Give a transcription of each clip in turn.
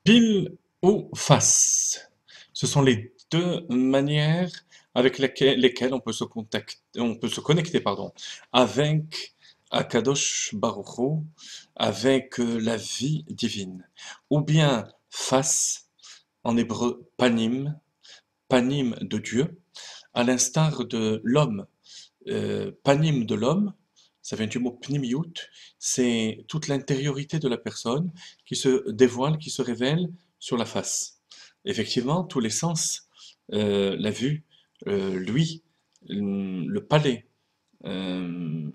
Pile ou face, ce sont les deux manières avec lesquelles on peut se connecter pardon, avec Akadosh Baruch Hu, avec la vie divine. Ou bien face, en hébreu panim, panim de Dieu, à l'instar de l'homme. Panim de l'homme, ça vient du mot pnimiut, c'est toute l'intériorité de la personne qui se dévoile, qui se révèle sur la face. Effectivement, tous les sens, la vue, l'ouïe, le palais, euh,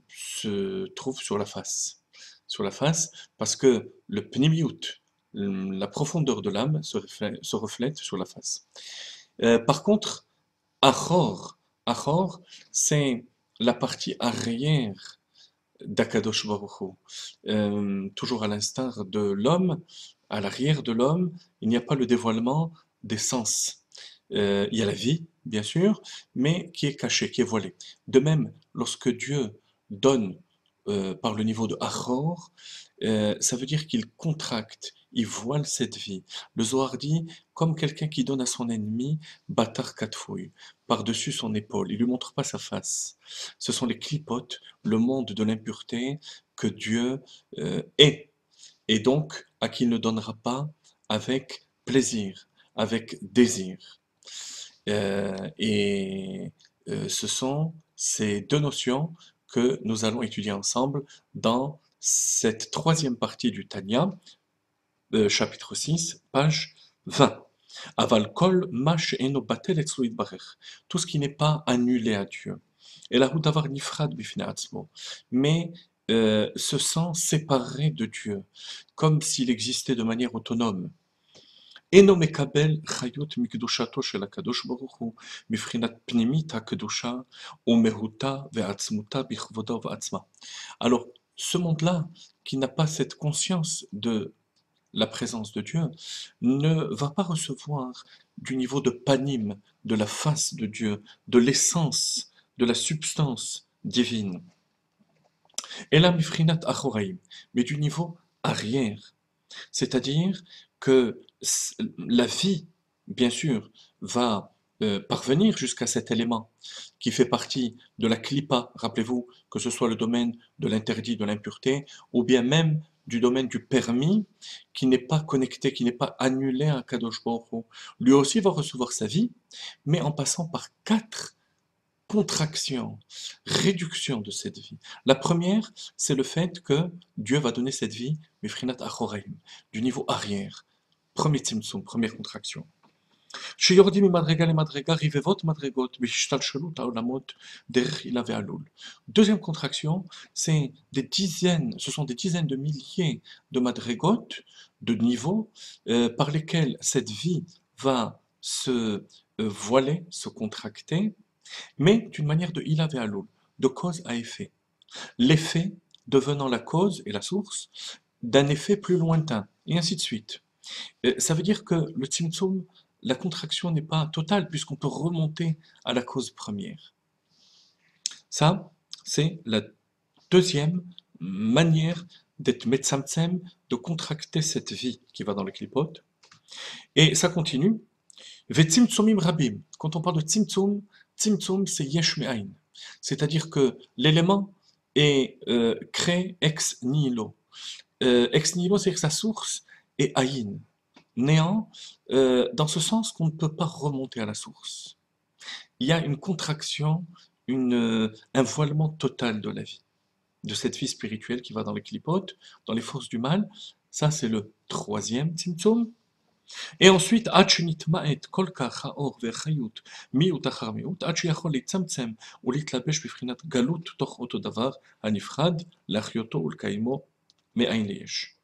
se trouvent sur la face. Sur la face, parce que le pnimiut, la profondeur de l'âme, se reflète sur la face. Par contre, Achor, Achor, c'est la partie arrière d'Akadosh Baruch Hu. Toujours à l'instar de l'homme, à l'arrière de l'homme, il n'y a pas le dévoilement des sens. Il y a la vie, bien sûr, mais qui est cachée, qui est voilée. De même, lorsque Dieu donne par le niveau de Achor, ça veut dire qu'il contracte, il voile cette vie. Le Zohar dit, comme quelqu'un qui donne à son ennemi Batar Katfouille, par-dessus son épaule, il lui montre pas sa face. Ce sont les clipotes, le monde de l'impureté que Dieu est, et donc à qui il ne donnera pas avec plaisir, avec désir. Ce sont ces deux notions que nous allons étudier ensemble dans cette troisième partie du Tanya, chapitre 6, page 20. Aval kol mash eno batel etzlo yitbarech. Tout ce qui n'est pas annulé à Dieu. Et la route d'avoir nifrad bifnei atzmo. Mais se sent séparé de Dieu, comme s'il existait de manière autonome. אינו מקבל חיות מקדושתו של הקדוש ברוך הוא, מבחינת פנימית הקדושה ומהותה ועצמותה בכבודו ועצמה. Alors, ce monde-là, qui n'a pas cette conscience de la présence de Dieu, ne va pas recevoir du niveau de panim, de la face de Dieu, de l'essence, de la substance divine. Et là, mifrinat achoraim, mais du niveau arrière. C'est-à-dire que la vie, bien sûr, va parvenir jusqu'à cet élément qui fait partie de la klipa, rappelez-vous, que ce soit le domaine de l'interdit, de l'impureté, ou bien même du domaine du permis, qui n'est pas connecté, qui n'est pas annulé à Kadosh Baruch Hu. Lui aussi va recevoir sa vie, mais en passant par 4 contraction, réduction de cette vie. La première, c'est le fait que Dieu va donner cette vie, Mifrinat Achoraim, du niveau arrière. Premier tzimtzum, première contraction. שיורדים ממדרגה למדרגה, רבבות מדרגות, בהשתלשלות העולמות דרך הילה ועלול. Deuxième contraction, c'est des dizaines, ce sont des dizaines de milliers de madrigot, de niveaux, par lesquels cette vie va se voiler, se contracter, mais d'une manière de Hila ve'alul, de cause à effet. L'effet devenant la cause et la source d'un effet plus lointain, et ainsi de suite. Ça veut dire que le tzimtzum, la contraction n'est pas totale, puisqu'on peut remonter à la cause première. Ça, c'est la deuxième manière d'être metzamtzem, de contracter cette vie qui va dans le clipote. Et ça continue. Vetzimtzumim rabim. Quand on parle de tzimtzum, tzimtzum, c'est yesh me'ain. C'est-à-dire que l'élément est créé ex nihilo. Ex nihilo, c'est que sa source est aïn, néant, dans ce sens qu'on ne peut pas remonter à la source. Il y a une contraction, un voilement total de la vie, de cette vie spirituelle qui va dans les clipotes, dans les forces du mal. Ça, c'est le troisième tzimtzum. Et ensuite, עד שנתמעט כל כך האור והחיות מיעוט אחר מיעוט, עד שיכול לצמצם ולהתלבש בבחינת גלות תוך אותו דבר הנפרד, להחיותו ולקיימו מאין ליש.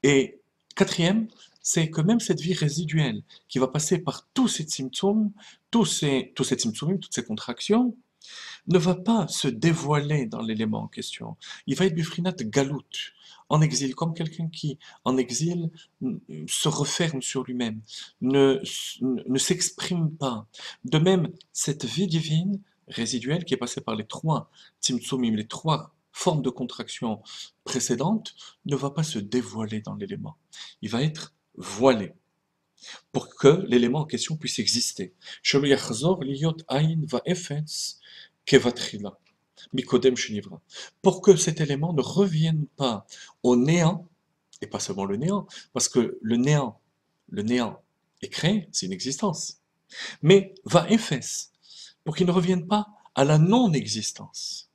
Et quatrième, c'est que même cette vie résiduelle qui va passer par tous ces tzimtzum, tzimtzumim, toutes ces contractions, ne va pas se dévoiler dans l'élément en question. Il va être bifrinat galout, en exil, comme quelqu'un qui, en exil, se referme sur lui-même, ne s'exprime pas. De même, cette vie divine résiduelle qui est passée par les 3 tzimtzumim, les 3 formes de contraction précédentes, ne va pas se dévoiler dans l'élément. Il va être voilé, pour que l'élément en question puisse exister. Shelo yachzor liyot ayin va'efetz kevatchila, mikodem shenivra. Pour que cet élément ne revienne pas au néant, et pas seulement le néant, parce que le néant est créé, c'est une existence. Mais va'efes, pour qu'il ne revienne pas à la non-existence.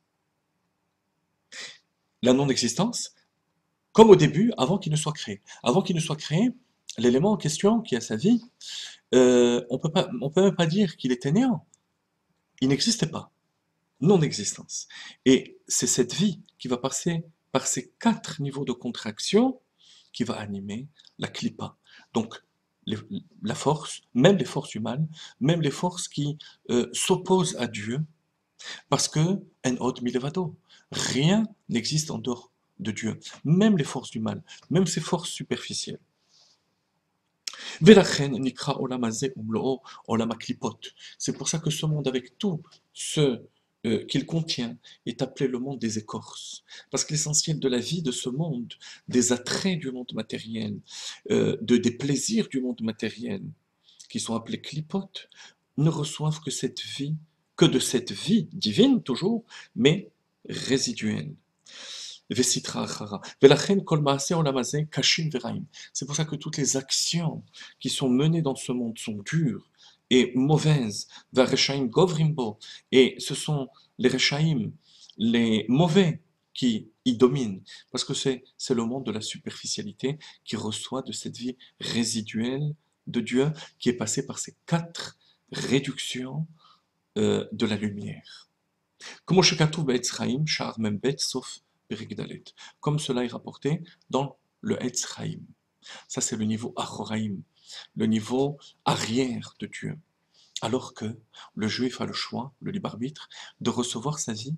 La non-existence, comme au début, avant qu'il ne soit créé. Avant qu'il ne soit créé, l'élément en question qui a sa vie, on peut même pas dire qu'il était néant. Il n'existait pas. Non-existence. Et c'est cette vie qui va passer par ces 4 niveaux de contraction qui va animer la klipa. Donc, les- la force, même les forces du mal, même les forces qui s'opposent à Dieu, parce que en od milevado, rien n'existe en dehors de Dieu, même les forces du mal, même ces forces superficielles. Velachen nikra olam hazeh umlo'o olam haklipot. C'est pour ça que ce monde, avec tout ce qu'il contient, est appelé le monde des écorces. Parce que l'essentiel de la vie de ce monde, des attraits du monde matériel, des plaisirs du monde matériel, qui sont appelés clipotes, ne reçoivent que de cette vie divine toujours, mais résiduelle. Vesitra achara. Velachen kol maaseh olam hazeh kashim veraim. C'est pour ça que toutes les actions qui sont menées dans ce monde sont dures et mauvaises. Vareshaim govrimbo. Et ce sont les reshaim, les mauvais, qui y dominent. Parce que c'est le monde de la superficialité qui reçoit de cette vie résiduelle de Dieu qui est passé par ces 4 réductions de la lumière. Comme cela est rapporté dans le Etz Chaim. Ça, c'est le niveau Achoraim, le niveau arrière de Dieu. Alors que le juif a le choix, le libre arbitre, de recevoir sa vie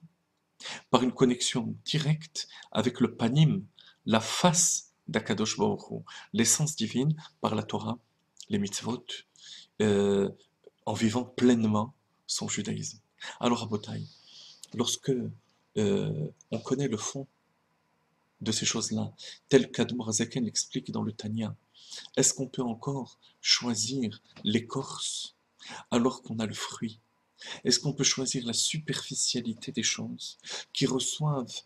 par une connexion directe avec le panim, la face d'Akadosh Baruch Hu, l'essence divine par la Torah, les mitzvot, euh, en vivant pleinement son judaïsme. Alors, Rabotai, lorsque on connaît le fond de ces choses-là, tel qu'Admor Zaken l'explique dans le Tanya, est-ce qu'on peut encore choisir l'écorce alors qu'on a le fruit? Est-ce qu'on peut choisir la superficialité des choses qui reçoivent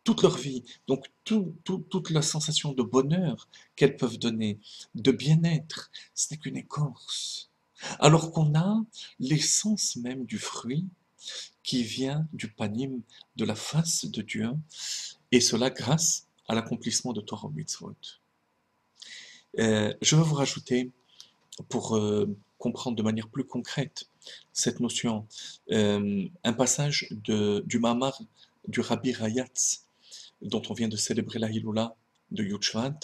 toute leur vie, donc toute la sensation de bonheur qu'elles peuvent donner, de bien-être, ce n'est qu'une écorce. Alors qu'on a l'essence même du fruit qui vient du panim, de la face de Dieu, et cela grâce à l'accomplissement de Torah Mitzvot. Je veux vous rajouter, pour comprendre de manière plus concrète cette notion, un passage du Mamar du Rabbi Rayatz, dont on vient de célébrer la Hiloula de Yud Shvat.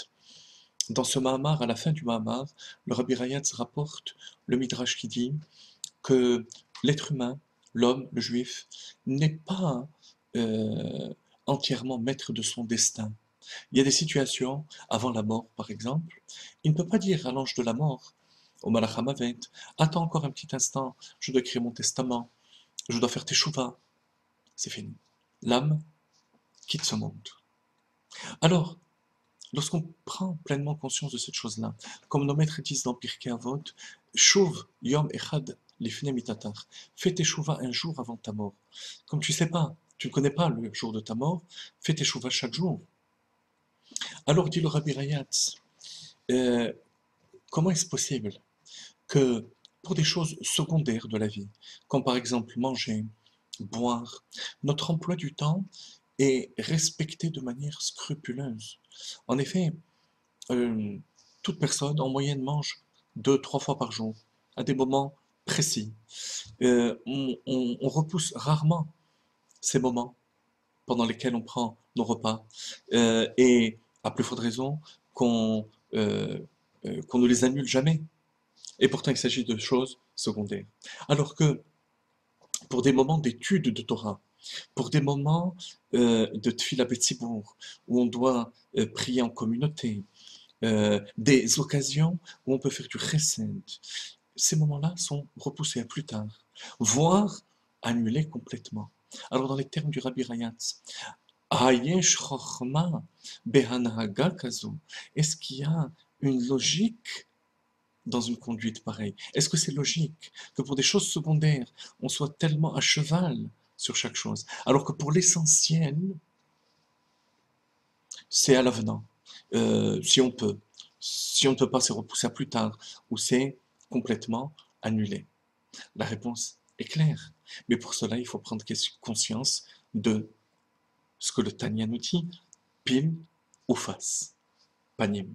Dans ce Mamar, à la fin du Mamar, le Rabbi Rayatz rapporte le Midrash qui dit que l'être humain, l'homme, le juif, n'est pas entièrement maître de son destin. Il y a des situations, avant la mort par exemple, il ne peut pas dire à l'ange de la mort, au Malach HaMavet, attends encore un petit instant, je dois écrire mon testament, je dois faire teshuva. C'est fini. L'âme quitte ce monde. Alors, lorsqu'on prend pleinement conscience de cette chose-là, comme nos maîtres disent dans Pirkei Avot, Shuv Yom Echad Lifnei Mitatar, fais teshuva un jour avant ta mort. Comme tu sais pas, tu ne connais pas le jour de ta mort, fais teshuva chaque jour. Alors dit le Rabbi Rayatz, comment est-ce possible que pour des choses secondaires de la vie, comme par exemple manger, boire, notre emploi du temps est respecté de manière scrupuleuse. En effet, euh, toute personne en moyenne mange 2, 3 fois par jour, à des moments précis. On repousse rarement ces moments pendant lesquels on prend nos repas, et à plus forte raison euh, qu'on ne les annule jamais. Et pourtant, il s'agit de choses secondaires. Alors que pour des moments d'étude de Torah, pour des moments de Tfila Betzibour, où on doit prier en communauté, des occasions où on peut faire du chesed, ces moments-là sont repoussés à plus tard, voire annulés complètement. Alors dans les termes du Rabbi Rayatz, Hayesh Chochma Behanahaga Kazo, est-ce qu'il y a une logique dans une conduite pareille? Est-ce que c'est logique que pour des choses secondaires, on soit tellement à cheval sur chaque chose, alors que pour l'essentiel, c'est à l'avenant. Si on peut. Si on ne peut pas, c'est repoussé à plus tard, ou c'est complètement annulé. La réponse est claire. Mais pour cela, il faut prendre conscience de ce que le Tanya nous dit, pile ou face, panim.